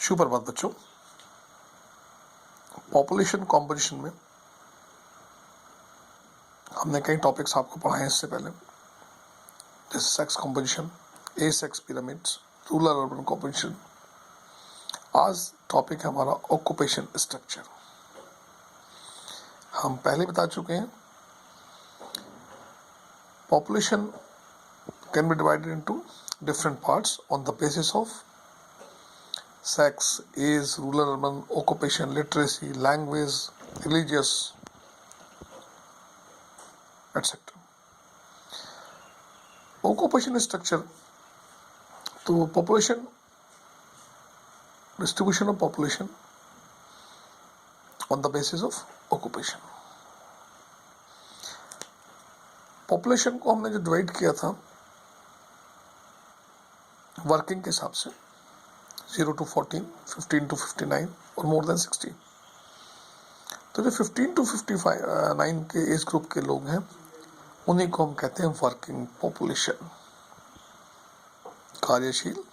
सुप्रभात बच्चों। Population composition में हमने कई टॉपिक्स आपको पढ़ाए हैं इससे पहले, जैसे sex composition, a sex pyramids, rural urban composition. आज टॉपिक है हमारा ऑक्यूपेशन स्ट्रक्चर। हम पहले बता चुके हैं population can be divided into different parts on the basis of sex, age, rural, urban, occupation, literacy, language, religious, etc. Occupation structure, तो population, distribution of population on the basis of occupation. Population को हमने जो divide किया था working के हिसाब से 0 to 14, 15 to 59 और मोर देन 60। तो जो 15 to 59 के एज ग्रुप के लोग हैं उन्हीं को हम कहते हैं वर्किंग पॉपुलेशन, कार्यशील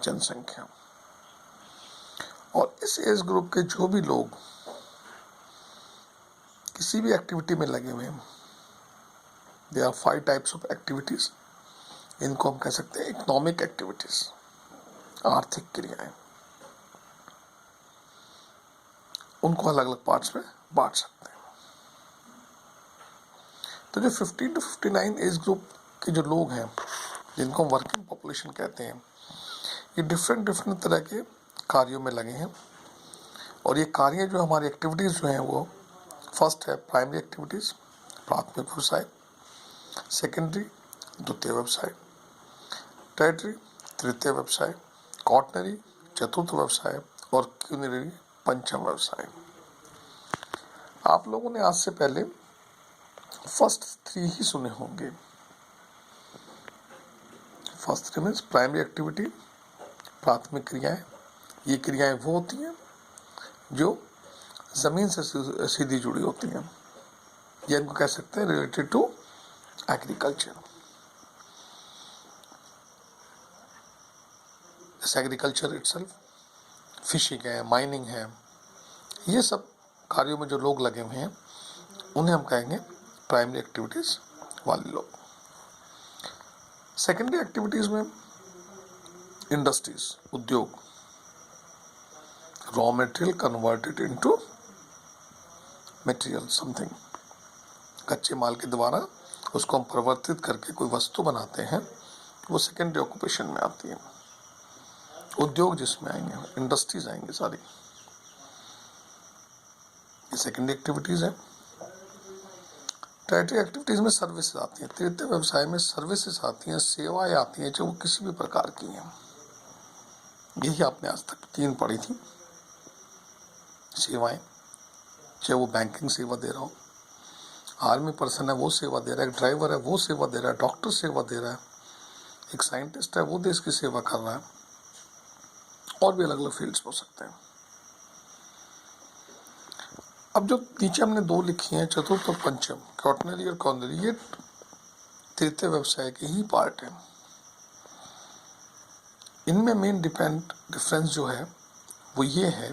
जनसंख्या। और इस एज ग्रुप के जो भी लोग किसी भी एक्टिविटी में लगे हुए हैं, they are 5 types of activities. इनको हम कह सकते हैं इकोनॉमिक एक्टिविटीज, आर्थिक क्रियाएं। उनको अलग अलग पार्ट्स में बांट सकते हैं। तो जो 15 to 59 एज ग्रुप के जो लोग हैं जिनको हम वर्किंग पॉपुलेशन कहते हैं, ये डिफरेंट तरह के कार्यों में लगे हैं। और ये कार्य जो हमारी एक्टिविटीज़ जो हैं वो फर्स्ट है प्राइमरी एक्टिविटीज़, प्राथमिक व्यवसाय, सेकेंडरी द्वितीय व्यवसाय, टर्टियरी तृतीय व्यवसाय, क्वाटरनरी चतुर्थ व्यवसाय और क्यूनरी पंचम व्यवसाय। आप लोगों ने आज से पहले फर्स्ट 3 ही सुने होंगे। फर्स्ट 3 मीन्स प्राइमरी एक्टिविटी, प्राथमिक क्रियाएं। ये क्रियाएं वो होती हैं जो जमीन से सीधी जुड़ी होती हैं, ये इनको कह सकते हैं related to agriculture. Agriculture itself, fishing है, माइनिंग है, ये सब कार्यों में जो लोग लगे हुए हैं उन्हें हम कहेंगे प्राइमरी एक्टिविटीज वाले लोग। सेकेंडरी एक्टिविटीज में इंडस्ट्रीज, उद्योग, raw material converted into material something, कच्चे माल के द्वारा उसको हम परिवर्तित करके कोई वस्तु बनाते हैं, वो सेकेंडरी ऑक्यूपेशन में आती है। उद्योग जिसमें आएंगे, इंडस्ट्रीज आएंगे सारी, ये सेकेंडरी एक्टिविटीज है। टर्टियरी एक्टिविटीज में सर्विसेज आती हैं। तृतीय व्यवसाय में सर्विसेज आती हैं, सेवाएं आती हैं, चाहे वो किसी भी प्रकार की हैं। यही आपने आज तक 3 पढ़ी थी सेवाएं, चाहे वो बैंकिंग सेवा दे रहा हो, आर्मी पर्सन है वो सेवा दे रहा है, एक ड्राइवर है वो सेवा दे रहा है, डॉक्टर सेवा दे रहा है, एक साइंटिस्ट है वो देश की सेवा कर रहा है, और भी अलग अलग फील्ड्स हो सकते हैं। अब जो नीचे हमने 2 लिखी हैं, चतुर्थ और पंचम, क्वाटरनरी और क्यूनरी, ये तृतीय व्यवसाय के ही पार्ट हैं। इनमें मेन डिफरेंस जो है वो ये है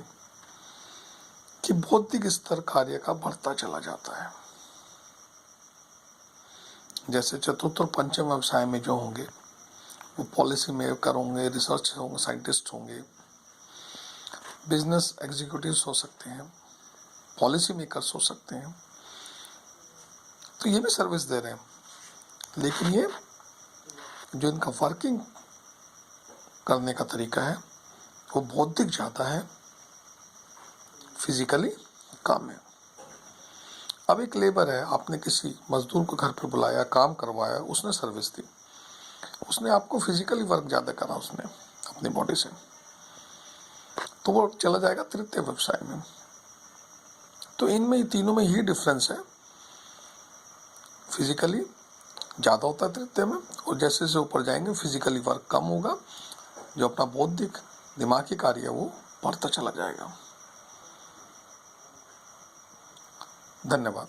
कि बौद्धिक स्तर कार्य का बढ़ता चला जाता है। जैसे चतुर्थ और पंचम व्यवसाय में जो होंगे वो पॉलिसी मेकर होंगे, रिसर्च होंगे, साइंटिस्ट होंगे, बिजनेस एग्जीक्यूटिव्स हो सकते हैं, पॉलिसी मेकर्स हो सकते हैं। तो ये भी सर्विस दे रहे हैं, लेकिन ये जो इनका वर्किंग करने का तरीका है वो बौद्धिक ज़्यादा है, फिजिकली कम है। अब एक लेबर है, आपने किसी मजदूर को घर पे बुलाया, काम करवाया, उसने सर्विस दी, उसने आपको फिजिकली वर्क ज़्यादा करा उसने अपनी बॉडी से, तो वो चला जाएगा तृतीय व्यवसाय में। तो इनमें तीनों में ही डिफरेंस है, फिजिकली ज़्यादा होता है तृतीय में, और जैसे जैसे ऊपर जाएंगे फिजिकली वर्क कम होगा, जो अपना बौद्धिक दिमागी कार्य है वो बढ़ता चला जाएगा। धन्यवाद।